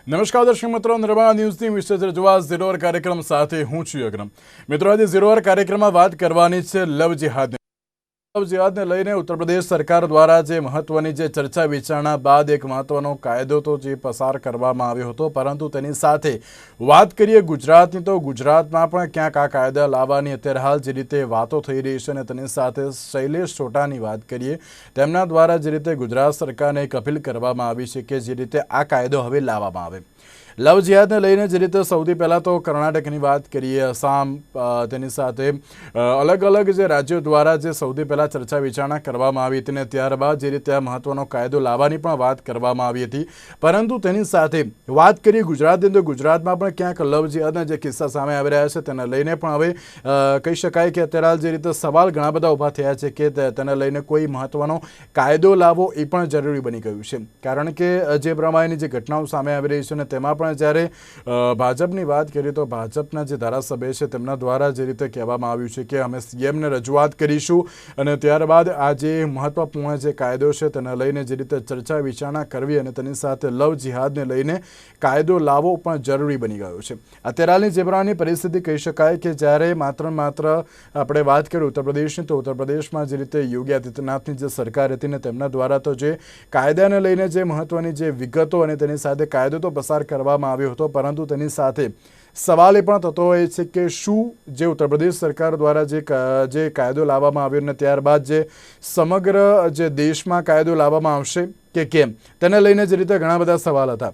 નમસ્કાર દર્શક મિત્રો, નિર્માણ ન્યૂઝની વિશેષ રજૂઆત ઝીરો અવર કાર્યક્રમ સાથે હું છું અગ્રમ. મિત્રો, આજે ઝીરો અવર કાર્યક્રમમાં વાત કરવાની છે લવ જિહાદની. લવ જિહાદને લઈને ઉત્તર પ્રદેશ સરકાર દ્વારા જે મહત્વની જે ચર્ચા વિચારણા બાદ એક મહત્વનો કાયદો તો જે પસાર કરવામાં આવ્યો હતો, પરંતુ તેની સાથે વાત કરીએ ગુજરાતની, તો ગુજરાતમાં પણ ક્યાંક આ કાયદા લાવવાની અત્યારે હાલ જે રીતે વાતો થઈ રહી છે, અને તેની સાથે શૈલેષ ચોટાની વાત કરીએ, તેમના દ્વારા જે રીતે ગુજરાત સરકારને એક અપીલ કરવામાં આવી છે કે જે રીતે આ કાયદો હવે લાવવામાં આવે. લવ જિહાદને લઈને જે રીતે સૌથી પહેલાં તો કર્ણાટકની વાત કરીએ, આસામ, તેની સાથે અલગ અલગ જે રાજ્યો દ્વારા જે સૌથી પહેલાં ચર્ચા વિચારણા કરવામાં આવી હતી, અને ત્યારબાદ જે રીતે આ મહત્વનો કાયદો લાવવાની પણ વાત કરવામાં આવી હતી. પરંતુ તેની સાથે વાત કરીએ ગુજરાતની, તો ગુજરાતમાં પણ ક્યાંક લવ જિહાદના જે કિસ્સા સામે આવી રહ્યા છે તેને લઈને પણ હવે કહી શકાય કે અત્યારે હાલ જે રીતે સવાલ ઘણા બધા ઊભા થયા છે કે તેને લઈને કોઈ મહત્વનો કાયદો લાવવો એ પણ જરૂરી બની ગયું છે. કારણ કે જે પ્રમાણેની જે ઘટનાઓ સામે આવી રહી છે, અને તેમાં પણ જ્યારે ભાજપની વાત કરીએ તો ભાજપના જે ધારાસભ્ય છે તેમના દ્વારા જે રીતે કહેવામાં આવ્યું છે કે અમે સીએમને રજૂઆત કરીશું, અને ત્યારબાદ આ જે મહત્વપૂર્ણ જે કાયદો છે તેને લઈને જે રીતે ચર્ચા વિચારણા કરવી, અને તેની સાથે લવ જિહાદને લઈને કાયદો લાવવો પણ જરૂરી બની ગયો છે. અત્યારે હાલની જે પ્રમાણેની પરિસ્થિતિ કહી શકાય કે જ્યારે માત્ર આપણે વાત કરીએ ઉત્તર પ્રદેશની, તો ઉત્તર પ્રદેશમાં જે રીતે યોગી આદિત્યનાથની જે સરકાર હતી ને તેમના દ્વારા તો જે કાયદાને લઈને જે મહત્વની જે વિગતો અને તેની સાથે કાયદો તો પસાર કરવામાં આવ્યો હતો, પરંતુ તેની સાથે સવાલ એ પણ થતો હોય છે કે શું જે ઉત્તર પ્રદેશ સરકાર દ્વારા જે કાયદો લાવવામાં આવ્યો અને ત્યારબાદ જે સમગ્ર જે દેશમાં કાયદો લાવવામાં આવશે કે કેમ, તેને લઈને જે રીતે ઘણા બધા સવાલ હતા.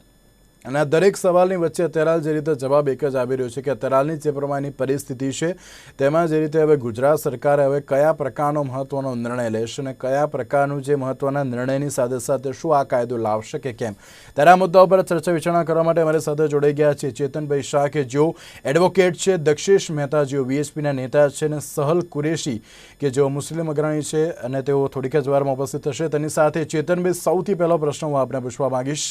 અને આ દરેક સવાલની વચ્ચે અત્યારે હાલ જે રીતે જવાબ એક જ આવી રહ્યો છે કે અત્યારે હાલની જે પ્રમાણેની પરિસ્થિતિ છે તેમાં જે રીતે હવે ગુજરાત સરકાર હવે કયા પ્રકારનો મહત્વનો નિર્ણય લેશે, અને કયા પ્રકારનું જે મહત્વના નિર્ણયની સાથે સાથે શું આ કાયદો લાવશે કે કેમ, ત્યારે આ મુદ્દા ઉપર ચર્ચા વિચારણા કરવા માટે અમારી સાથે જોડાઈ ગયા છે ચેતનભાઈ શાહ, કે જેઓ એડવોકેટ છે, દક્ષેશ મહેતા જેઓ વીએસપીના નેતા છે, અને સહલ કુરેશી કે જેઓ મુસ્લિમ અગ્રણી છે, અને તેઓ થોડીક જ વારમાં ઉપસ્થિત થશે. તેની સાથે ચેતનભાઈ, સૌથી પહેલો પ્રશ્ન હું આપને પૂછવા માંગીશ.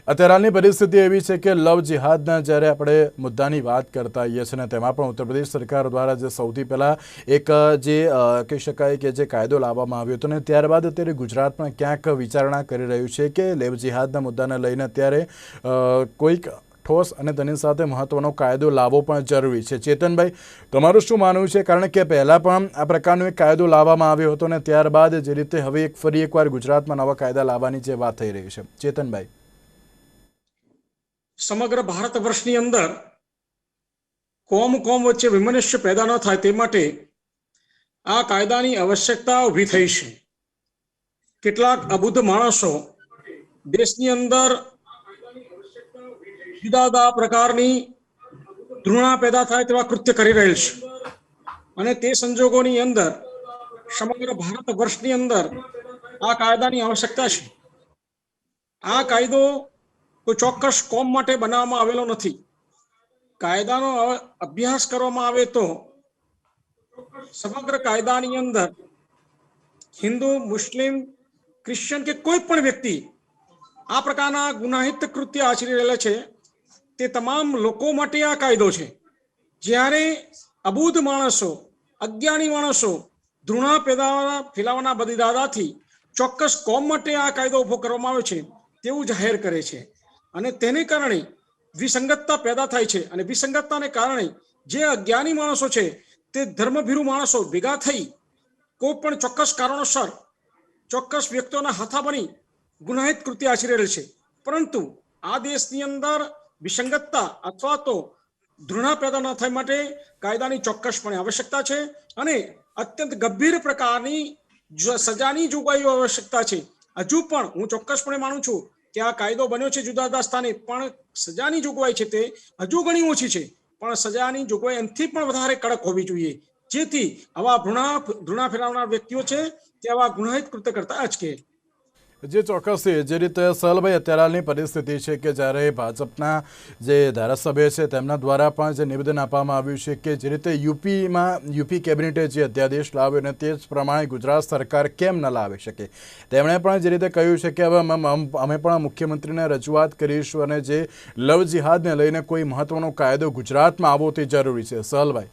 અત્યારે હાલની પરિસ્થિતિ એવી છે કે લવ જિહાદના જ્યારે આપણે મુદ્દાની વાત કરતા હોઈએ છીએ, અને તેમાં પણ ઉત્તર પ્રદેશ સરકાર દ્વારા જે સૌથી પહેલાં એક જે કહી શકાય કે જે કાયદો લાવવામાં આવ્યો હતો, ને ત્યારબાદ અત્યારે ગુજરાત પણ ક્યાંક વિચારણા કરી રહ્યું છે કે લવ જિહાદના મુદ્દાને લઈને અત્યારે કોઈક ઠોસ અને તેની સાથે મહત્વનો કાયદો લાવવો પણ જરૂરી છે. ચેતનભાઈ, તમારું શું માનવું છે? કારણ કે પહેલાં પણ આ પ્રકારનો એક કાયદો લાવવામાં આવ્યો હતો, અને ત્યારબાદ જે રીતે હવે ફરી એકવાર ગુજરાતમાં નવા કાયદા લાવવાની જે વાત થઈ રહી છે. ચેતનભાઈ, સમગ્ર ભારત વર્ષની અંદર કોમ વચ્ચે વિમનસ્ય પેદા ન થાય તે માટે આ કાયદાની આવશ્યકતા ઊભી થઈ છે. કેટલાક અબુદ્ધ માણસો દેશની અંદર જુદા જુદા પ્રકારની ધૃણા પેદા થાય તેવા કૃત્ય કરી રહેલ છે, અને તે સંજોગોની અંદર સમગ્ર ભારત વર્ષની અંદર આ કાયદાની આવશ્યકતા છે. આ કાયદો કોઈ ચોક્કસ કોમ માટે બનાવવામાં આવેલો નથી. કાયદાનો અભ્યાસ કરવામાં આવે તો સમગ્ર કાયદાની અંદર હિન્દુ, મુસ્લિમ, ક્રિશ્ચિયન કે કોઈ પણ વ્યક્તિ આ પ્રકારના ગુનાહિત કૃત્ય આચરી રહેલા છે તે તમામ લોકો માટે આ કાયદો છે. જ્યારે અબુદ્ધ માણસો, અજ્ઞાની માણસો ધૃણા ફેલાવાના બદિરાદાથી ચોક્કસ કોમ માટે આ કાયદો ઉભો કરવામાં આવે છે તેવું જાહેર કરે છે, અને તેને કારણે વિસંગતતા પેદા થાય છે. અને વિસંગતતાને કારણે જે અજ્ઞાની માણસો છે તે ધર્મભીરુ માણસો ભેગા થઈ કોઈ પણ ચોક્કસ કારણોસર ચોક્કસ વ્યક્તિઓના હાથા બની ગુનાહિત કૃત્ય આચરી રહેલ છે. પરંતુ આ દેશની અંદર વિસંગતતા અથવા તો ધૃણા પેદા ન થાય માટે કાયદાની ચોક્કસપણે આવશ્યકતા છે, અને અત્યંત ગંભીર પ્રકારની સજાની જોગવાઈઓ આવશ્યકતા છે. હજુ પણ હું ચોક્કસપણે માનું છું કે આ કાયદો બન્યો છે જુદા જુદા સ્થાને, પણ સજાની જોગવાઈ છે તે હજુ ઘણી ઓછી છે. પણ સજાની જોગવાઈ એનાથી પણ વધારે કડક હોવી જોઈએ, જેથી આવા ધૃણા ફેલાવનાર વ્યક્તિઓ છે તે આવા ગુનાહિત કૃત્ય કરતા અચકે. જે ચોક્કસ છે જે રીતે સહલભાઈ, અત્યારે હાલની પરિસ્થિતિ છે કે જ્યારે ભાજપના જે ધારાસભ્ય છે તેમના દ્વારા પણ જે નિવેદન આપવામાં આવ્યું છે કે જે રીતે યુપી કેબિનેટે જે અધ્યાદેશ લાવ્યો અને તે જ પ્રમાણે ગુજરાત સરકાર કેમ ન લાવી શકે, તેમણે પણ જે રીતે કહ્યું છે કે હવે અમે પણ મુખ્યમંત્રીને રજૂઆત કરીશું, અને જે લવ જિહાદને લઈને કોઈ મહત્વનો કાયદો ગુજરાતમાં આવવો તે જરૂરી છે. સહલભાઈ,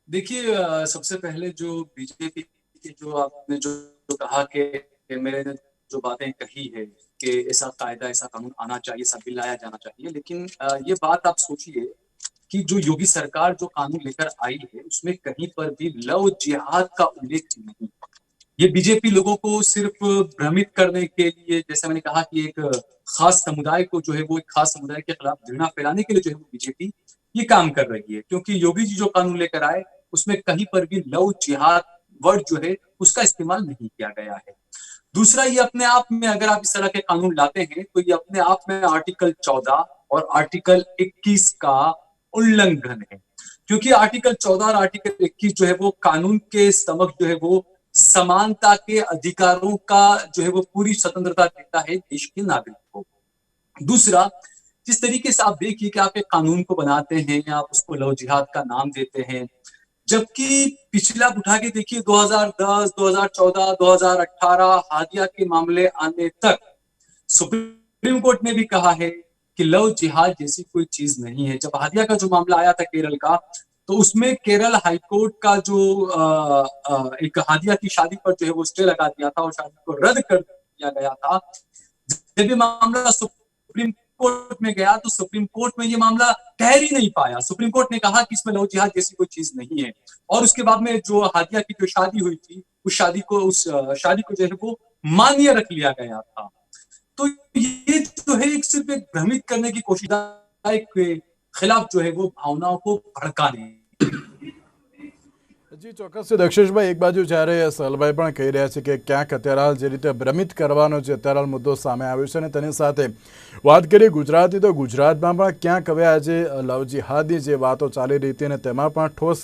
देखिए, सबसे पहले जो बीजेपी की जो आपने जो कहा कि मेरे जो बातें कही है कि ऐसा कायदा, ऐसा कानून आना चाहिए, ऐसा बिल लाया जाना चाहिए, लेकिन ये बात आप सोचिए कि जो योगी सरकार जो कानून लेकर आई है उसमें कहीं पर भी लव जिहाद का उल्लेख नहीं। ये बीजेपी लोगों को सिर्फ भ्रमित करने के लिए, जैसे मैंने कहा कि एक खास समुदाय को जो है वो एक खास समुदाय के खिलाफ घृणा फैलाने के लिए जो है वो बीजेपी ये काम कर रही है, क्योंकि योगी जी जो कानून लेकर आए उसमें कहीं पर भी लव जिहाद वर्ड जो है उसका इस्तेमाल नहीं किया गया है। दूसरा, ये अपने आप में अगर आप इस तरह के कानून लाते हैं तो ये अपने आप में आर्टिकल 14 और आर्टिकल 21 का उल्लंघन है, क्योंकि आर्टिकल 14 और आर्टिकल 21 जो है वो कानून के समक्ष जो है वो समानता के अधिकारों का जो है वो पूरी स्वतंत्रता देता है देश के नागरिकों को। दूसरा, जिस तरीके से आप देखिए कि आप एक कानून को बनाते हैं, आप उसको लव जिहाद का नाम देते हैं, जबकि पिछला उठा के देखिए 2010, 2014, 2018 हादिया के मामले आने तक सुप्रीम कोर्ट ने भी कहा है कि लव जिहाद जैसी कोई चीज नहीं है। जब हादिया का जो मामला आया था केरल का, तो उसमें केरल हाईकोर्ट का जो एक हादिया की शादी पर जो है वो स्टे लगा दिया था और शादी को रद्द कर दिया गया था। जब ये मामला सुप्रीम कोर्ट में गया तो सुप्रीम कोर्ट में ये मामला ठहर ही नहीं पाया। सुप्रीम कोर्ट ने कहा कि इसमें लव जिहाद जैसी कोई चीज नहीं है, और उसके बाद में जो हादिया की जो शादी हुई थी उस शादी को जो है वो मान्य रख लिया गया था। तो ये जो है एक सिर्फ एक भ्रमित करने की कोशिश के खिलाफ जो है वो भावनाओं को भड़काने। જી ચોક્કસ દક્ષેશભાઈ, એક બાજુ જ્યારે સલભાઈ પણ કહી રહ્યા છે કે ક્યાંક અત્યારે હાલ જે રીતે ભ્રમિત કરવાનો જે અત્યારે હાલ મુદ્દો સામે આવ્યો છે અને તેની સાથે વાત કરીએ ગુજરાતની, તો ગુજરાતમાં પણ ક્યાંક હવે આજે લવ જિહાદની જે વાતો ચાલી રહી હતી અને તેમાં પણ ઠોસ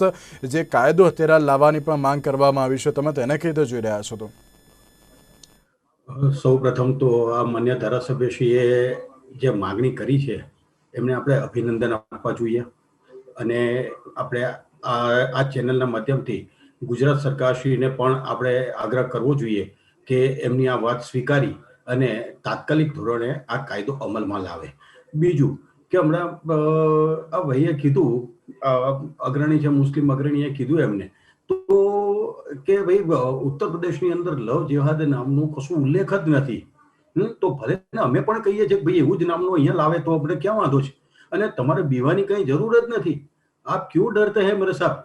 જે કાયદો અત્યારે હાલ લાવવાની પણ માંગ કરવામાં આવી છે, તમે તેને કઈ રીતે જોઈ રહ્યા છો? તો સૌ પ્રથમ તો આ માન્ય ધારાસભ્યશ્રીએ જે માગણી કરી છે એમને આપણે અભિનંદન આપવા જોઈએ, અને આપણે આ ચેનલના માધ્યમથી ગુજરાત સરકારશ્રીને પણ આપણે આગ્રહ કરવો જોઈએ કે એમની આ વાત સ્વીકારી અને તાત્કાલિક ધોરણે આ કાયદો અમલમાં લાવે. બીજું કે હમણાં આ ભાઈએ કીધું, અગ્રણી છે, મુસ્લિમ અગ્રણીએ કીધું એમને તો કે ભાઈ ઉત્તર પ્રદેશની અંદર લવ જેહાદ નામનું કશું ઉલ્લેખ જ નથી. તો ભલે અમે પણ કહીએ છીએ કે ભાઈ એવું જ નામનું અહીંયા લાવે તો આપણે ક્યાં વાંધો છે, અને તમારે બીવાની કઈ જરૂર જ નથી. आप क्यों डरते हैं मेरे साहब?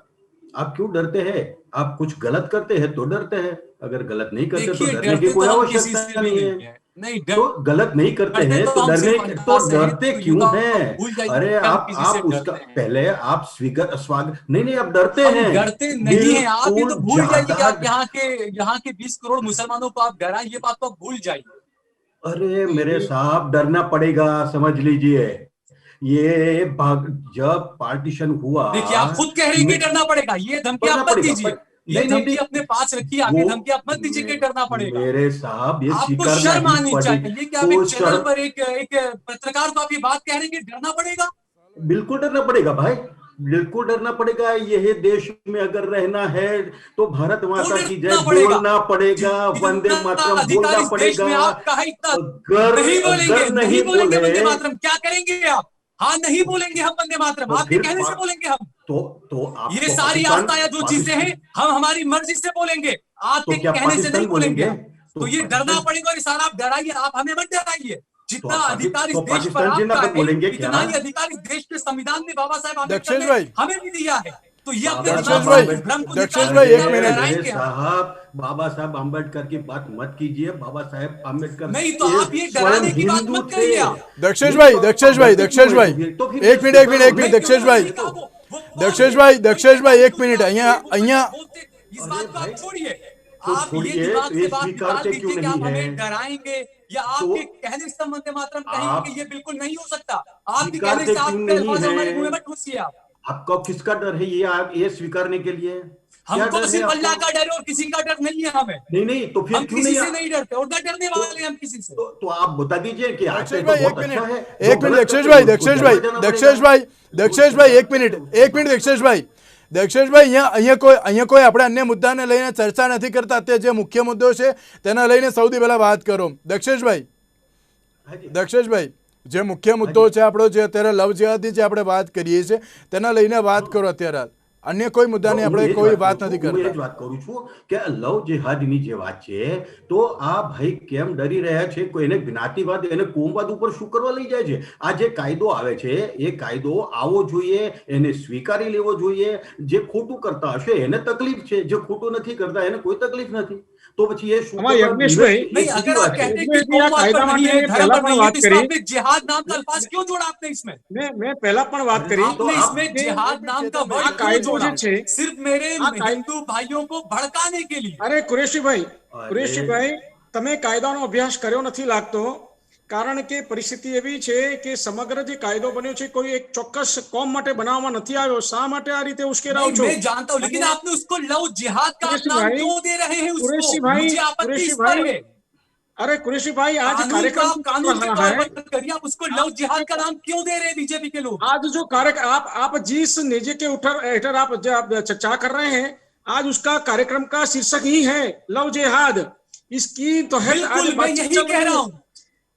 आप क्यों डरते हैं? आप कुछ गलत करते हैं तो डरते हैं, अगर गलत नहीं करते तो डरने की कोई आवश्यकता नहीं है। तो गलत नहीं करते हैं तो डरते क्यों हैं? अरे आप उसका पहले आप नहीं आप डरते हैं, डरते नहीं है आप, ये तो भूल जाइए आप यहाँ के 20 करोड़ मुसलमानों को आप डराएं, ये बात तो आप भूल जाइए। अरे मेरे साहब डरना पड़ेगा, समझ लीजिए। ये जब पार्टीशन हुआ, देखिए आप खुद कह रहे हैं कि डरना पड़ेगा, ये धमकी आप मत दीजिए, ये धमकी अपने पास रखिए, आगे धमकी आप मत दीजिए कि डरना पड़ेगा। मेरे साहब ये आपको शर्म आनी चाहिए कि आप एक चैनल पर एक पत्रकार को आप ये बात कह रहे हैं कि डरना पड़ेगा। बिल्कुल डरना पड़ेगा भाई, बिल्कुल डरना पड़ेगा। यह देश में अगर रहना है तो भारत माता की जय बोलना पड़ेगा, वंदे मातरम बोलना पड़ेगा। अगर नहीं बोलेंगे वंदे मातरम क्या करेंगे आप? हाँ नहीं बोलेंगे हम वंदे मातरम, आपके कहने से बोलेंगे हम। तो ये सारी आस्थाएं जो चीजें हैं हम हमारी मर्जी से बोलेंगे, आपके कहने से नहीं बोलेंगे। तो ये डरना पड़ेगा, और सारा आप डराइए, आप हमें मत डराइए। जितना अधिकार इस देश पर आपका है, इतना ही अधिकार इस देश के संविधान में बाबा साहेब आंबेडकर ने हमें भी दिया है। तो ये अपने साहब बाबा साहब आम्बेडकर की बात मत कीजिए। बाबा साहेब आम्बेडकर नहीं, तो आप ये डराने की बात मत करिए। दक्षेश भाई एक मिनट दक्षेश भाई एक मिनट અહીંયા इस बात को आप छोड़िए, आप ये दिमाग से बात निकाल दीजिए कि आप हमें डराएंगे या आपके कहने से वंदे मातरम कहेंगे कि ये बिल्कुल नहीं हो सकता। आपके कहने से आपके अल्फाज हमारे मुंह में मत घुसिए। आपको किसका डर है ये स्वीकारने के लिए? हमको सिर्फ अल्लाह का डर है और किसी का डर नहीं है हमें। नहीं तो फिर हम किसी से नहीं डरते और न डरने वाले हम किसी से। तो आप बता दीजिए कि दक्षेश भाई एक मिनट दक्षेश भाई एक मिनट दक्षेश भाई અહીંયા કોઈ આપણે અન્ય મુદ્દાને લઈને ચર્ચા નથી કરતા, તે જે મુખ્ય મુદ્દો છે તેના લઈને સૌથી પહેલા વાત કરો। દક્ષેશ ભાઈ જે મુખ્ય મુદ્દો છે આપણો, જે અત્યારે લવ જેહાદની જે આપણે વાત કરીએ છીએ તેના લઈને વાત કરો અત્યારે। અન્ય કોઈ મુદ્દાની આપણે કોઈ વાત નથી હું એ જ કરતા. વાત કરું છું કે લવ જેહાદની જે વાત છે તો આ ભાઈ કેમ ડરી રહ્યા છે, કોઈ એને જ્ઞાતિવાદ એને કોમવાદ ઉપર શું કરવા લઈ જાય છે? આ જે કાયદો આવે છે એ કાયદો આવો જોઈએ, એને સ્વીકારી લેવો જોઈએ. જે ખોટું કરતા હશે એને તકલીફ છે, જે ખોટું નથી કરતા એને કોઈ તકલીફ નથી. તો પછી એ શું આમાં કરવા યજ્ઞેશભાઈ, એ नहीं, સીધી अगर आप વાત છે. कहते हैं कि यज्ञेश जी, आ कौमवाद कायदा पर नहीं है, माटे धर्म पहला पर पण नहीं है, વાત तो इसमें કરી. आपने जिहाद नाम का अल्फाज क्यों जोड़ा आपने इसमें? मैं पहला पण વાત કરી. आपने तो इसमें आपने- जिहाद नाम का चेतन भाई, वर्ड આ क्यों કાયદો जोड़ा? જે છે, सिर्फ मेरे આ કાય- हिंदू भाइयों को भड़काने के लिए। અરે કુરેશીભાઈ, અરે. કુરેશીભાઈ, તમે કાયદાનો અભ્યાસ કર્યો નથી લાગતો. કારણ કે પરિસ્થિતિ એવી છે કે સમગ્ર જે કાયદો બન્યો છે કોઈ એક ચોક્કસ કોમ માટે બનાવવામાં નથી આવ્યો. શા માટે આ રીતે ઉશ્કેરાઓ नहीं, છો? मैं जानता हूं, लेकिन અને आपने उसको लव जिहाद का आप कुरैशी नाम भाई, क्यों दे रहे हैं उसको? कुरैशी भाई, मुझे आपत्ति कुरैशी इस पर भाई, है। अरे कुरैशीभाई, आज कानून का कार्यक्रम आप चल कानून के रहा तौर है. पर करिए, आप उसको लव जिहाद का नाम क्यों दे रहे हैं बीजेपी के लोग? आज जो कार्यक्रम आप जिस निजी के हेठर आप जो आप चर्चा कर रहे हैं, आज उसका कार्यक्रम का शीर्षक ही है लव जिहाद. इसकी तो है आज बिल्कुल, मैं बातचीत यही चल कह रही रहा है. हूं,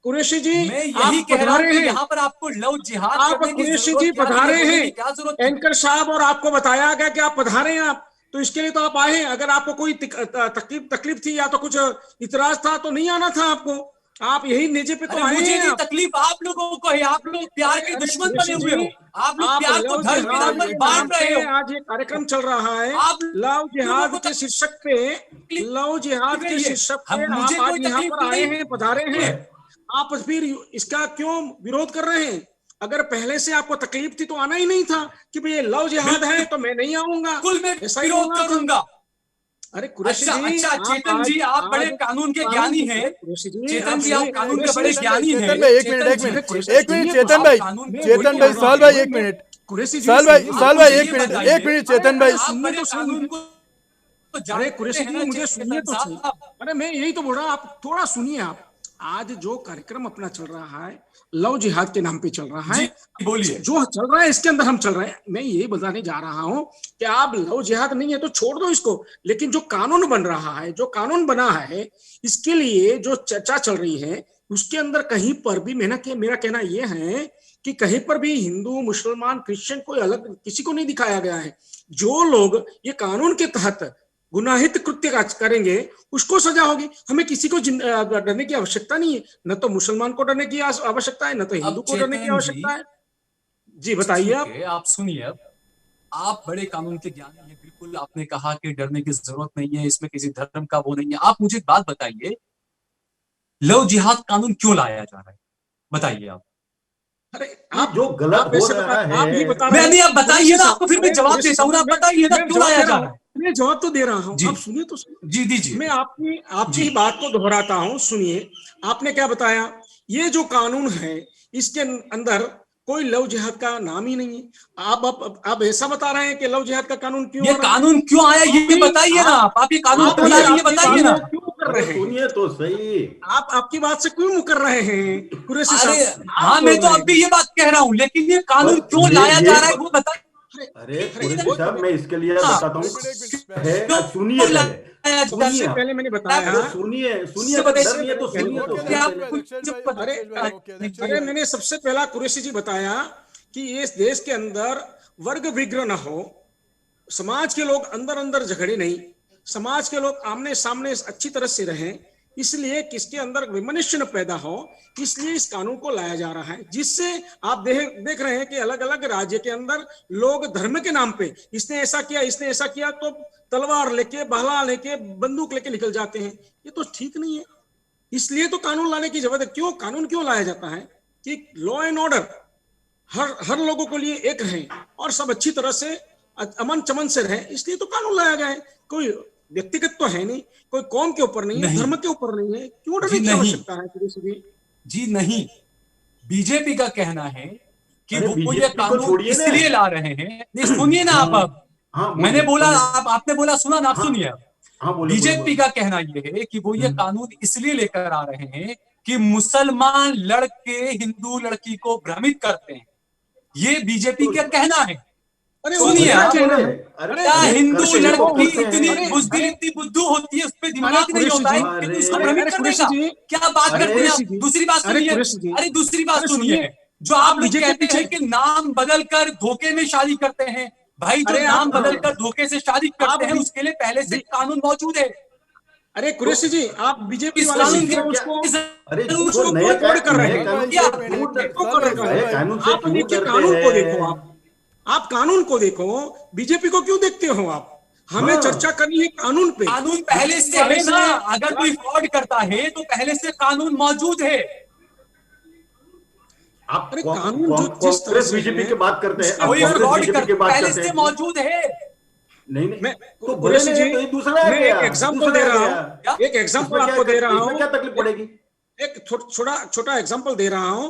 कुरैशी जी, मैं आप यही कह रहा हूं पधारे कि हैं. यहाँ पर आपको लव जिहाद आप करने की कुरैशी जरूरत जी क्या थी? पधारे बोलने हैं. की क्या जरूरत थी? एंकर साहब और आपको बताया गया कि आप पधारे हैं. आप तो इसके लिए तो आप आए हैं. अगर आपको कोई तकलीफ थी या तो कुछ इतराज था तो नहीं आना था आपको. आप यही निजी पे तो अरे आए मुझे हैं. नहीं, आप तकलीफ आप लोगों को है। आप लोग प्यार के अरे दुश्मन कुरैशी बने हुए जी, हो। आप लोग आप प्यार को लव धर्म के नाम जिहाद पर के बांट नाम रहे पे हो। आज ये कार्यक्रम चल रहा है. आप लव लोगों जिहाद को के शीर्षक पे, लव जिहाद के नहीं है। शीर्षक पे हम आप मुझे आज कोई यहाँ तकलीफ पर आए नहीं हैं, पधारे हैं. आप फिर इसका क्यों विरोध कर रहे हैं? अगर पहले से आपको तकलीफ थी तो आना ही नहीं था कि भाई ये लव जिहाद है तो मैं नहीं आऊंगा. बिल्कुल मैं ऐसा ही विरोध बोलना था. करूंगा। अरे कुरैशी अच्छा जी, अच्छा, आप चेतन आज- जी, आप बड़े आज- कानून के ज्ञानी हैं। अरे कुरैशी जी, चेतन जी, आप सुनिए, कानून के कुरैशी बड़े जी, ज्ञानी हैं। चेतन भाई, एक चेतन मिनट, एक जी, मिनट, कुरैशी एक जी, मिनट, आप चेतन भाई, कानून के चेतन बोल भाई, रहे साल हैं। भाई, एक मिनट, कुरैशी जी, साल भाई, सुनिए. साल भाई, मुझे एक ये मिनट, बताइए, एक मिनट, चेतन भाई. आप सुनिए बड़े तो सही. कानून को अरे जानते कुरैशी हैं जी, ना, मुझे सुनिए चेतन तो सही. साहब। अरे मैं यही तो बोल रहा हूँ, आप थोड़ा सुनिए. आप आज जो कार्यक्रम अपना चल रहा है लव जिहाद के नाम पे चल रहा है. जी, बोलिए। जो चल रहा है इसके अंदर हम चल रहे हैं. मैं यही बताने जा रहा हूं कि आप लव जिहाद नहीं है तो छोड़ दो इसको. लेकिन जो कानून बन रहा है, जो कानून बना है, इसके लिए जो चर्चा चल रही है उसके अंदर कहीं पर भी मेरा कहना यह है कि कहीं पर भी हिंदू, मुसलमान, क्रिश्चियन कोई अलग किसी को नहीं दिखाया गया है. जो लोग ये कानून के तहत गुनाहित कृत्य करेंगे उसको सजा होगी. हमें किसी को डरने की आवश्यकता नहीं है. न तो मुसलमान को डरने की आवश्यकता है, न तो हिंदू को डरने की चेतन आवश्यकता जी, है. जी बताइए आप. ठीक है, आप सुनिए। अब आप बड़े कानून के ज्ञानी हैं, बिल्कुल आपने कहा कि डरने की जरूरत नहीं है, इसमें किसी धर्म का वो नहीं है। आप मुझे एक बात बताइए, लव जिहाद कानून क्यों लाया जा रहा है? बताइए आप। अरे आप जो गलत आप हो ऐसे रहा है, आप ही बता मैं रहे नहीं, हैं. आप बताइए ना, आपको फिर मैं जवाब देता हूँ ना, आप बताइए ना मैं क्यों जवाब लाया दे जा रहा रहा है? हूं. मैं जवाब तो दे रहा हूँ, जी. आप सुनिए तो सही. जी दीजिए। मैं आपकी ही बात को दोहराता हूं. सुनिए, आपने क्या बताया. ये जो कानून है इसके अंदर कोई लव जिहाद का नाम ही नहीं है. आप ऐसा बता रहे हैं कि लव जिहाद का कानून क्यों ये आ रहा है? कानून क्यों आया ये बताइए ना। आप ये कानून आप क्यों ला रहे हैं ये आपकी बताइए बात ना। को क्यों कर अरे रहे हैं? सुनिए तो सही. आप आपकी बात से क्यों मुकर रहे हैं कुरैशी अरे साहब? हाँ, मैं तो अब भी ये बात कह रहा हूँ, लेकिन ये कानून बस क्यों ये- लाया ये- जा रहा है वो बताइए। अरे कुरैशी साहब, मैं इसके लिए बताता हूँ. क्यों सुनिए लाया पहले, जा रहा सुनिए सबसे आप. पहले मैंने बताया. अरे सुनिए सुनिए, सबसे डर नहीं है तो सुनिए तो ओके, क्या आप अरे मैंने सबसे पहला कुरैशी जी बताया कि इस देश के अंदर वर्ग विग्रह न हो, समाज के लोग अंदर अंदर झगड़े नहीं, समाज के लोग आमने सामने अच्छी तरह से रहें, इसलिए किसके अंदर विमनुष्य न पैदा हो, इसलिए इस कानून को लाया जा रहा है. जिससे आप देख रहे हैं कि अलग अलग राज्य के अंदर लोग धर्म के नाम पे इसने ऐसा किया, इसने ऐसा किया, तो तलवार लेके, बहला लेके, बंदूक लेके निकल जाते हैं. ये तो ठीक नहीं है. इसलिए तो कानून लाने की जरूरत है. क्यों कानून क्यों लाया जाता है? कि लॉ एंड ऑर्डर हर लोगों के लिए एक रहे और सब अच्छी तरह से अमन चमन से रहे. इसलिए तो कानून लाया गया है. कोई व्यक्तिगत तो है नहीं, कोई कौम के ऊपर नहीं है, धर्म के ऊपर नहीं है. क्यों डरने की आवश्यकता है? जी नहीं, बीजेपी का कहना है कि अरे वो ये बीजेपी को कानून छोड़िए ना. इसलिए ला रहे हैं। नहीं सुनिए ना आप अब। हाँ, मैंने बोला, आपने बोला, सुना ना, आप हाँ, सुनिए। हाँ, बोलिए, बीजेपी बोलिए. का कहना यह है कि वो ये कानून इसलिए लेकर आ रहे हैं कि मुसलमान लड़के हिंदू लड़की को भ्रमित करते हैं। ये बीजेपी का कहना है। अरे सुनिए आप, क्या हिंदू करते हैं, लड़की करते हैं. इतनी बुजदिल, इतनी बुद्धू होती है, उस पर दिमाग अरे नहीं होता है कुरैशी कि जी, उसको अरे भ्रमित कर कुरैशी देगा? जी, क्या बात अरे करते हैं आप? कुरैशी जी, दूसरी बात अरे सुनिए। कुरैशी जी, अरे दूसरी बात अरे सुनिए, सुनिए, जो आप लोग बीजेपी कहते पीछे- हैं कि नाम बदल कर धोखे में शादी करते हैं, भाई जो अरे नाम आप- बदलकर धोखे से शादी करते आप हैं भी- उसके लिए पहले से कानून मौजूद है। अरे कुरैशी जी, आप बीजेपी इस वाले कानून क्यों के उसको अरे जरूर जो उसको नए कोड कर रहे नए हैं? कानून क्या से क्यों क्यों कर रहे नए हैं? कानून से आप क्यों देखिए डरते कानून को देखो, हैं? आप कानून को देखो, बीजेपी को क्यों देखते हो आप? हमें हाँ। चर्चा करनी है कानून पे। कानून पहले से है ना, अगर कोई फ्रॉड करता है तो पहले से कानून मौजूद है। आप अरे कानून जो जिस तरह कांग्रेस से बीजेपी है, की बात करते हैं, उसका आप कोई कांग्रेस फ्रॉड बीजेपी कर की बात पहले करते से हैं। मौजूद है। नहीं नहीं, मैं तो बोले कुरैशी नहीं जी, तो ये दूसरा आ मैं गया, एक एग्जांपल दूसरा दे आ रहा गया। हूं, एक एग्जांपल इसमें आपको दे रहा इसमें हूं, क्या तकलीफ पड़ेगी? एक छोटा छोटा एग्जांपल दे रहा हूं।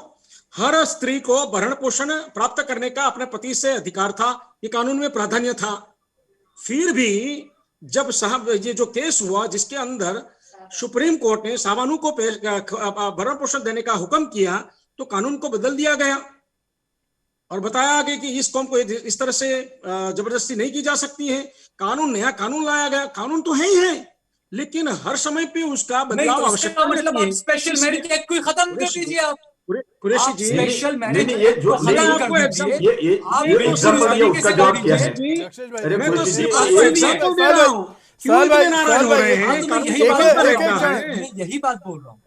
हर स्त्री को भरण पोषण प्राप्त करने का अपने पति से अधिकार था, ये कानून में प्राधान्य था। फिर भी जब साहब ये जो केस हुआ जिसके अंदर सुप्रीम कोर्ट ने शाहबानू को भरण पोषण देने का हुक्म किया, तो कानून को बदल दिया गया और बताया गया कि इस कौम को इस तरह से जबरदस्ती नहीं की जा सकती है। कानून, नया कानून लाया गया, कानून तो है ही है, लेकिन हर समय पे उसका नहीं बदलाव तो आवश्यकता इसका मतलब रहती आप है। स्पेशल मेरिट एक्ट को खत्म कर दीजिए। आप कुरैशी आप जी, स्पेशल नहीं, मैरिज नहीं, ये एक्ट जो- को नहीं, खत्म मैं कर आपको दीजिए। ये आप ये बिल्कुल एग्जाम्पल इस दिया, तरीके उसका से जवाब कर क्या है? दीजिए। दक्षेश भाई, अरे मैं तो कुरैशी जी, सिर्फ बात आपको ये सुनिए। एग्जांपल दे साल रहा भाई, हूँ, क्यों साल भाई, इतने नाराज साल हो भाई, रहे हाँ हैं? तो मैं कानून यही को बात एक बदलकर बोल एक रहा रखा हूँ। क्षण, है। मैं यही बात बोल रहा हूँ।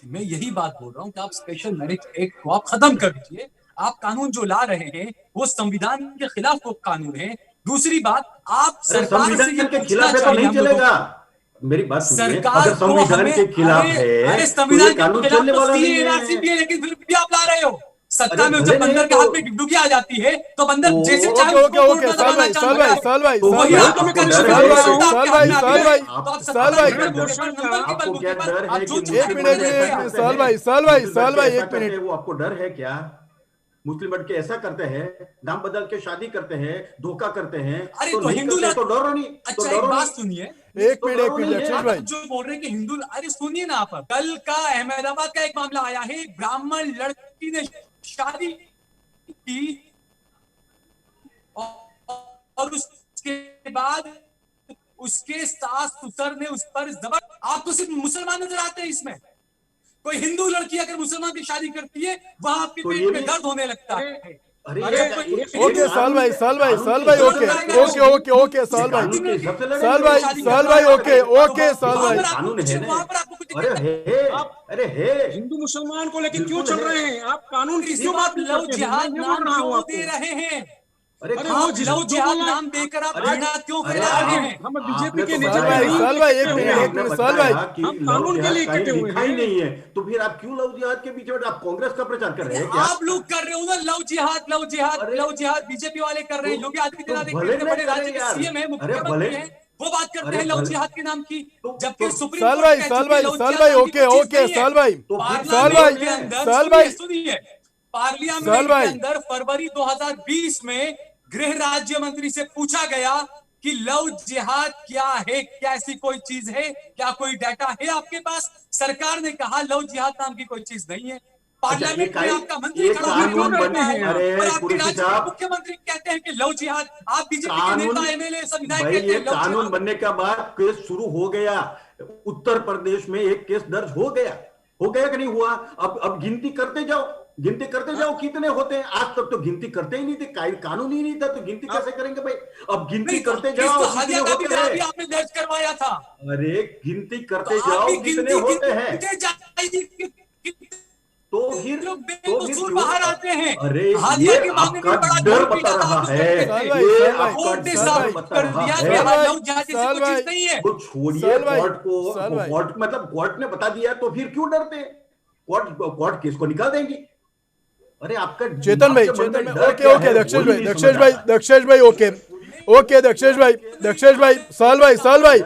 मैं यही बात बोल रहा हूँ कि आप स्पेशल मैरिज एक्ट को आप खत्म कर दीजिए। आप कानून जो ला रहे हैं वो संविधान के खिलाफ वो कानून है। दूसरी बात, आप अरे सरकार से ये संविधान के पूछना खिलाफ है तो चाहिए नहीं हम लोगों चलेगा। को। मेरी बात सुनिए, सरकार अगर को संविधान हमें, के खिलाफ अरे है अरे तो ये संविधान के कानून खिलाफ चलने तो वाला नहीं सीए एनआरसी है। भी है, लेकिन फिर भी आप ला रहे हो। सत्ता अरे में भले जब नहीं बंदर के तो हाथ में डुगडुगी आ जाती है तो बंदर ओ, जैसे ओके चाहे ओके उसको कोर्ट ओके, में साल दबाना भाई, साल चाहता भाई, है। साल भाई, तो साल वही भाई, आप आपको कर डर रहे हो। है साल क्या? भाई, साल भाई, साल भाई, तो आप साल सत्ता भाई, के बलबूते पर, नंबर के आपको बलबूते क्या पर डर आप है जो कि चाहे एक मुस्लिम मिनट, बोल एक रहे मिनट, हैं। एक मिनट, साल भाई, साल भाई, साल भाई, ऐसा एक करते मिनट। हैं, वो आपको डर है क्या? मुस्लिम लड़के ऐसा करते हैं, नाम बदल के शादी करते हैं, धोखा करते हैं, अरे तो तो नहीं हिंदू करते तो डरो नहीं, तो अच्छा एक डरो बात नहीं, सुनिए। एक तो मिनट, डरो नहीं है। दक्षेश आप भाई, जो बोल रहे हैं कि हिंदू, अरे सुनिए ना आप, कल का अहमदाबाद का एक मामला आया है। एक ब्राह्मण लड़की ने शादी की और उसके बाद उसके सास ससुर ने उस पर जबर। आप तो सिर्फ मुसलमान नजर आते हैं इसमें। कोई हिंदू लड़की अगर मुसलमान की शादी करती है वहां आपके तो पेट ये में भी, दर्द होने लगता अरे है। अरे अरे ओके, साल भाई, साल भाई, साल भाई, जो ओके लड़ाई ओके ओके ओके, साल भाई, कानून के हिसाब से लड़ेंगे। साल भाई, साल भाई, ओके ओके, साल वहां भाई, पर आपको कानून कुछ, है ना? वहां पर आपको कुछ अरे दिक्कत है, आप अरे है, हिंदू मुसलमान को लेकर क्यों बिल्कुल चल है। रहे हैं? आप कानून की क्यों सिर्फ बात आप नहीं लव करते हैं? मैं जिहाद ये नाम बोल रहा हूँ क्यों आपको। दे रहे हैं? अरे अरे आप वो जिस लव जो जिहाद बोला, नाम देकर आप आज घृणा क्यों अरे फैला रहे आप हैं? हम बीजेपी आपने के तो नेता साल के भाई, लिए साल भाई, एक कटे मिनट, हुए हैं। एक आपने मिनट, साल भाई, बताया कि हम लव कानून के जिहाद लिए कहीं कटे हुए लिखा ही हैं। नहीं है, तो फिर आप क्यों लव जिहाद के पीछे आप कांग्रेस का प्रचार कर रहे हैं क्या? आप लोग कर रहे हो ना लव जिहाद, लव जिहाद, अरे लव जिहाद। बीजेपी वाले कर रहे हैं। योगी तो आदित्यनाथ एक भले इतने न बड़े करें राज्य के यार। सीएम है, अरे भले, मुख्यमंत्री है, वो बात करते अरे हैं लव भले, जिहाद के नाम की, तो जबकि सुप्रीम साल कोर्ट भाई, कह साल चुकी है भाई, लव साल जिहाद भाई, नाम की ओके कोई चीज ओके, नहीं है। साल भाई, तो फिर साल पार्लियामेंट भाई, के अंदर, साल सुनिए भाई, सुनिए, साल पार्लियामेंट के भाई, अंदर फरवरी 2020 में गृह राज्य मंत्री से पूछा गया कि लव जिहाद क्या है, क्या ऐसी कोई चीज है, क्या कोई डाटा है आपके पास? सरकार ने कहा लव जिहाद नाम की कोई चीज नहीं है। अच्छा पार्लियामेंट में आपका मंत्री ये खड़ा तो फिर होकर क्यों बात कानून डरते करता बन, है, हैं आप? और अरे आपके कुरैशी राज्य के साहब, मुख्यमंत्री कहते हैं कि लव जिहाद। आप बीजेपी के कानून, नेता, एमएलए, सब विधायक भाई कहते ये हैं लव कानून जिहाद। बनने के बाद केस शुरू हो गया। उत्तर प्रदेश में एक केस दर्ज हो गया कि नहीं हुआ? अब गिनती करते जाओ, गिनती करते जाओ कितने होते हैं। आज तक तो गिनती करते ही नहीं थे, कानून ही नहीं था, तो गिनती कैसे करेंगे भाई? अब गिनती नहीं, करते केस जाओ तो कितने हदिया का होते भी हैं। आपने दर्ज करवाया था। अरे गिनती तो करते आपकी जाओ कितने गिनती होते हैं, गिनते जाएगी कितने तो फिर लोग तो फिर बेकसूर क्यों? बाहर आते हैं। अरे हादिया ये के मामले में आपका बड़ा डर ढोल बता पीटा था रहा आप लोग है, करते साल थे। भाई, ये साल भाई, आपका कोर्ट ने साल डर भाई, साबित बता कर रहा दिया है। कि साल लव जिहाद जैसी साल कोई भाई, चीज नहीं है। तो छोड़िए साल भाई, कोर्ट को, साल भाई, कोर्ट मतलब कोर्ट ने बता दिया तो फिर क्यों डरते? कोर्ट केस को निकाल देंगी। अरे आपका चेतन भाई, आपके मन चेतन में भाई, डर ओके क्या ओके, है, दक्षेश वही भाई, नहीं दक्षेश समझ भाई, आता। दक्षेश भाई, ओके ओके, दक्षेश भाई, दक्षेश भाई, साल भाई, साल भाई,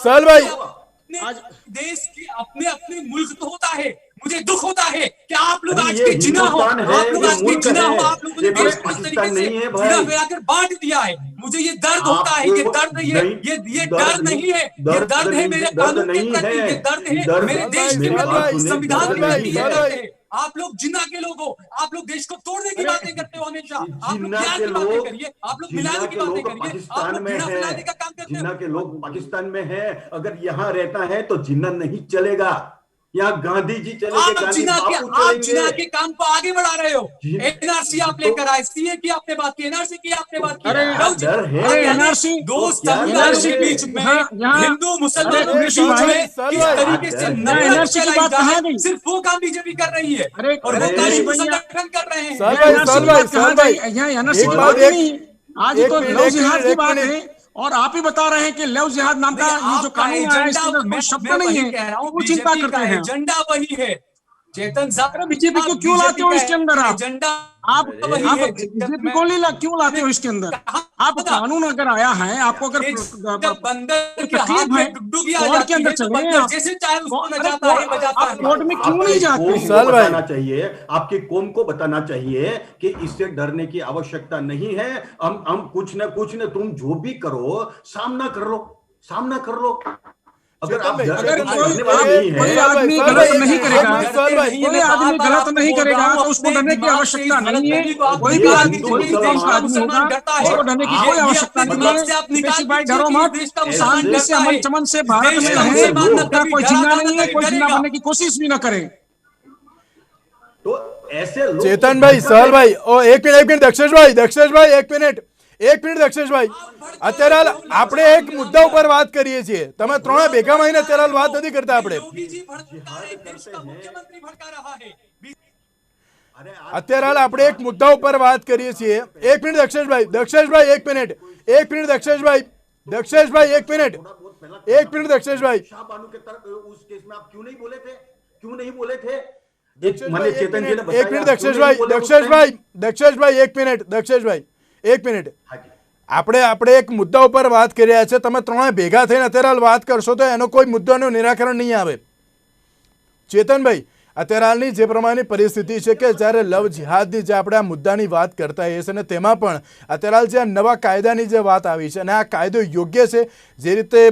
साल भाई, अपने आज देश के अपने अपने मुल्क तो होता है। मुझे दुख होता है कि आप लोग अरे आज ये के जिना हो, हिंदुस्तान है, आप लोग ये आज के मुल्क जिना है, हो, आप लोगों ने ये कोई देश को इस तरीके पाकिस्तान से नहीं है जिना भाई। फैलाकर बांट दिया है। मुझे ये दर्द होता है, ये आपको दर्द, ये डर नहीं है, ये दर्द दर्द है नहीं, मेरे दर्द कानून के नहीं प्रति, है, ये दर्द है दर्द, मेरे साल देश भाई, के मेरी साल बात प्रति, भाई, सुनिए, संविधान साल के भाई, प्रति, ये साल दर्द भाई, है। आप लोग जिन्ना के लोग हो, आप लोग देश को तोड़ने की अरे बातें करते हो हमेशा। आप लोग जिन्ना प्यार के की बातें लोग, करिए, आप लोग जिन्ना मिलाने की के बातें लोग करिए, आप पाकिस्तान लोग में घृणा है, फैलाने का काम करते जिन्ना हो। के लोग पाकिस्तान में है, अगर यहाँ रहता है तो जिन्ना नहीं चलेगा। यहाँ गांधी जी चले आप गए, गांधी जिना के बापू आप जिना चलेंगे। के काम को आगे बढ़ा रहे हो। जी- एनआरसी आपने तो- करा है, सीए की आपने बात की, एनआरसी की आपने बात की। अरे लव डर है। अरे यानी एनआरसी दो तो क्या समुदायों डर के है? बीच में, यहाँ हिंदू मुसलमानों अरे के कृषि बीच भाई, में किस भाई, तरीके से यहाँ नफरत एनआरसी की फैलाई बात जा कहाँ रही है, गई? सिर्फ वो काम बीजेपी कर रही है अरे और वो अरे काम हिंदू भैया, संगठन कर रहे हैं। साल यहाँ भाई, एनआरसी साल की भाई, बात कहाँ साल गई? भाई, यहाँ एनआरसी एक की बात, बात ही नहीं। आज एक तो मिनट, लव एक जिहाद मिनट, की एक बात मिनट। है और आप ही बता रहे हैं कि लव जिहाद नाम का भैया, ये जो आपका कानून आया है इसके एजेंडा अंदर कोई शब्द मैं नहीं वही है, कह रहा हूँ, वो चिंता बीजेपी का करते हैं। एजेंडा वही है। चेतन साहब, अरे बीजेपी को आप क्यों लाते हो बीजेपी इसके का अंदर? आप एजेंडा आप वही आप है। बीजेपी को क्यों लाते हो इसके अंदर? आप कानून अगर आया है, आपको अगर जब बंदर कोई के हाथ तकलीफ में है, डुगडुगी आ कोर्ट के जाती अंदर है तो चले बंदर आप। जैसे चाहे उसको अरे नचाता है, बजाता आप है। कोर्ट में क्यों नहीं आपकी जाते? कौम को साल भाई। बताना चाहिए, आपकी कौम को बताना चाहिए कि इससे डरने की आवश्यकता नहीं है। हम कुछ न तुम जो भी करो, सामना कर लो, सामना कर लो। अगर चेतन आप भाई, डरने अगर वाले कोई नहीं कोई है, साल भाई, आदमी साल गलत भाई, नहीं एक करेगा, मिनट, साल भाई, कोई आदमी गलत नहीं करेगा तो उसको डरने की आवश्यकता नहीं है। कोई भी आदमी, कोई भी देश का आदमी होगा, उसको डरने की कोई आवश्यकता नहीं है। कृषि भाई डरो मत, शांति से अमन चमन से भारत में ऐसे रहे, लोग- उसका कोई झिंगा नहीं है, कोई झिंगा बनने की कोशिश भी न करे। तो ऐसे लोग चेतन भाई, साल भाई, ओ एक मिनट दक्षेश भाई, એક મિનિટ દક્ષેશભાઈ, અત્યારે આપણે એક મુદ્દા ઉપર વાત કરીએ છીએ, તમે ત્રણે ભેગા મળીને અત્યારે વાત નથી કરતા. આપણે અત્યારે આપણે એક મુદ્દા ઉપર વાત કરીએ છીએ. એક મિનિટ દક્ષેશભાઈ, એક મિનિટ દક્ષેશભાઈ, એક મિનિટ દક્ષેશભાઈ. शाहबानू के तरफ उस केस में आप क्यों नहीं बोले थे? क्यों नहीं बोले थे? मैंने चेतन जी ने बताया, एक मिनिट आप क्यों नहीं बोले उस टाइम? દક્ષેશભાઈ, એક મિનિટ. हाँ जी। આપણે એક મુદ્દા ઉપર વાત કરી રહ્યા છે, તમે ત્રણે ભેગા થઈને અત્યારે વાત કરશો તો એનો કોઈ મુદ્દાનું નિરાકરણ નહીં આવે. ચેતનભાઈ, અત્યારે હાલની જે પ્રમાણેની પરિસ્થિતિ છે કે જ્યારે લવ જિહાદની જે આપણે આ મુદ્દાની વાત કરતા હોઈએ છીએ અને તેમાં પણ અત્યારે હાલ જે નવા કાયદાની જે વાત આવી છે અને આ કાયદો યોગ્ય છે, જે રીતે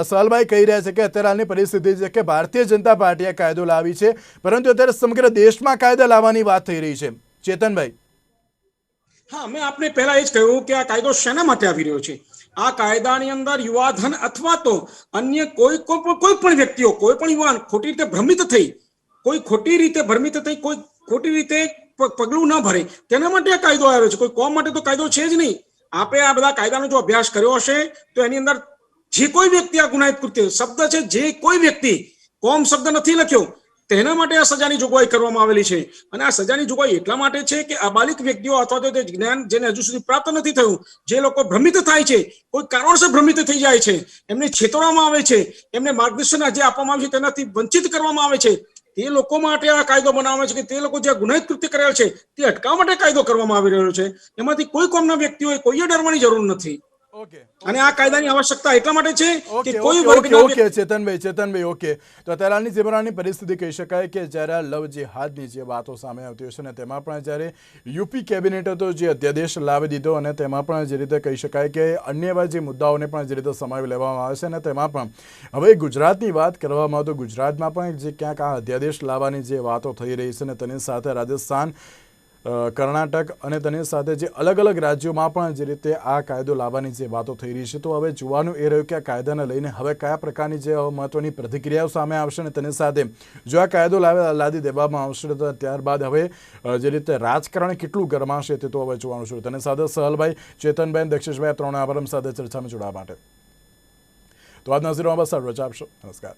સહલભાઈ કહી રહ્યા છે કે અત્યારે હાલની પરિસ્થિતિ છે કે ભારતીય જનતા પાર્ટીએ કાયદો લાવી છે, પરંતુ અત્યારે સમગ્ર દેશમાં કાયદા લાવવાની વાત થઈ રહી છે. ચેતનભાઈ, હા, મેં આપને પહેલા એ જ કહ્યું કે આ કાયદો શેના માટે આવી રહ્યો છે. આ કાયદાની અંદર યુવાધન અથવા તો અન્ય કોઈ પણ વ્યક્તિઓ, કોઈ પણ યુવાન ખોટી રીતે ભ્રમિત થઈ, કોઈ ખોટી રીતે ભ્રમિત થઈ, કોઈ ખોટી રીતે પગલું ન ભરે, તેના માટે આ કાયદો આવ્યો છે. કોઈ કોમ માટે તો કાયદો છે જ નહીં. આપે આ બધા કાયદાનો જો અભ્યાસ કર્યો હશે તો એની અંદર જે કોઈ વ્યક્તિ આ ગુનાહિત કૃત્ય શબ્દ છે, જે કોઈ વ્યક્તિ, કોમ શબ્દ નથી લખ્યો, તેના માટે આ સજાની જોગવાઈ કરવામાં આવેલી છે. અને આ સજાની જોગવાઈ એટલા માટે છે કે અબાલિક વ્યક્તિઓ અથવા તો તે જ્ઞાન જેને હજુ સુધી પ્રાપ્ત નથી થયું, જે લોકો ભ્રમિત થાય છે, કોઈ કારણોસર ભ્રમિત થઈ જાય છે, એમને છેતરવામાં આવે છે, એમને માર્ગદર્શન જે આપવામાં આવે છે તેનાથી વંચિત કરવામાં આવે છે, તે લોકો માટે આ કાયદો બનાવવામાં છે કે તે લોકો જે ગુનાહિત કૃત્ય કરેલ છે તે અટકાવવા માટે કાયદો કરવામાં આવી રહ્યો છે. એમાંથી કોઈ કોમના વ્યક્તિઓએ કોઈએ ડરવાની જરૂર નથી. અને આ કાયદાની આવશ્યકતા એટલા માટે છે કે કોઈ ઓકે ચેતનભાઈ, ઓકે. તો અત્યારે હાલની જે પ્રમાણની પરિસ્થિતિ કહી શકાય કે જ્યારે લવ જિહાદની જે વાતો સામે આવતી હશે ને તેમાં પણ જ્યારે યુપી કેબિનેટે તો જે અધ્યાદેશ લાવી દીધો અને તેમાં પણ જે રીતે કહી શકાય કે અન્ય એવા જે મુદ્દાઓને પણ જે રીતે સમાવી લેવામાં આવે છે અને તેમાં પણ હવે ગુજરાતની વાત કરવામાં આવે તો ગુજરાતમાં પણ જે ક્યાંક આ અધ્યાદેશ લાવવાની જે વાતો થઈ રહી છે ને તેની સાથે રાજસ્થાન, કર્ણાટક અને તેની સાથે જે અલગ અલગ રાજ્યોમાં પણ જે રીતે આ કાયદો લાવવાની જે વાતો થઈ રહી છે, તો હવે જોવાનું એ રહ્યું કે આ કાયદાને લઈને હવે કયા પ્રકારની જે મહત્વની પ્રતિક્રિયાઓ સામે આવશે અને તેની સાથે જો આ કાયદો લાદી દેવામાં આવશે તો ત્યારબાદ હવે જે રીતે રાજકારણ કેટલું ગરમાશે તે તો હવે જોવાનું છે. તેની સાથે સહલભાઈ, ચેતનભાઈ, દક્ષેશભાઈ ત્રણ આભાર સાથે ચર્ચામાં જોડાવા માટે. તો આજના ઝીરોમાં બસ રજા આપશો. નમસ્કાર.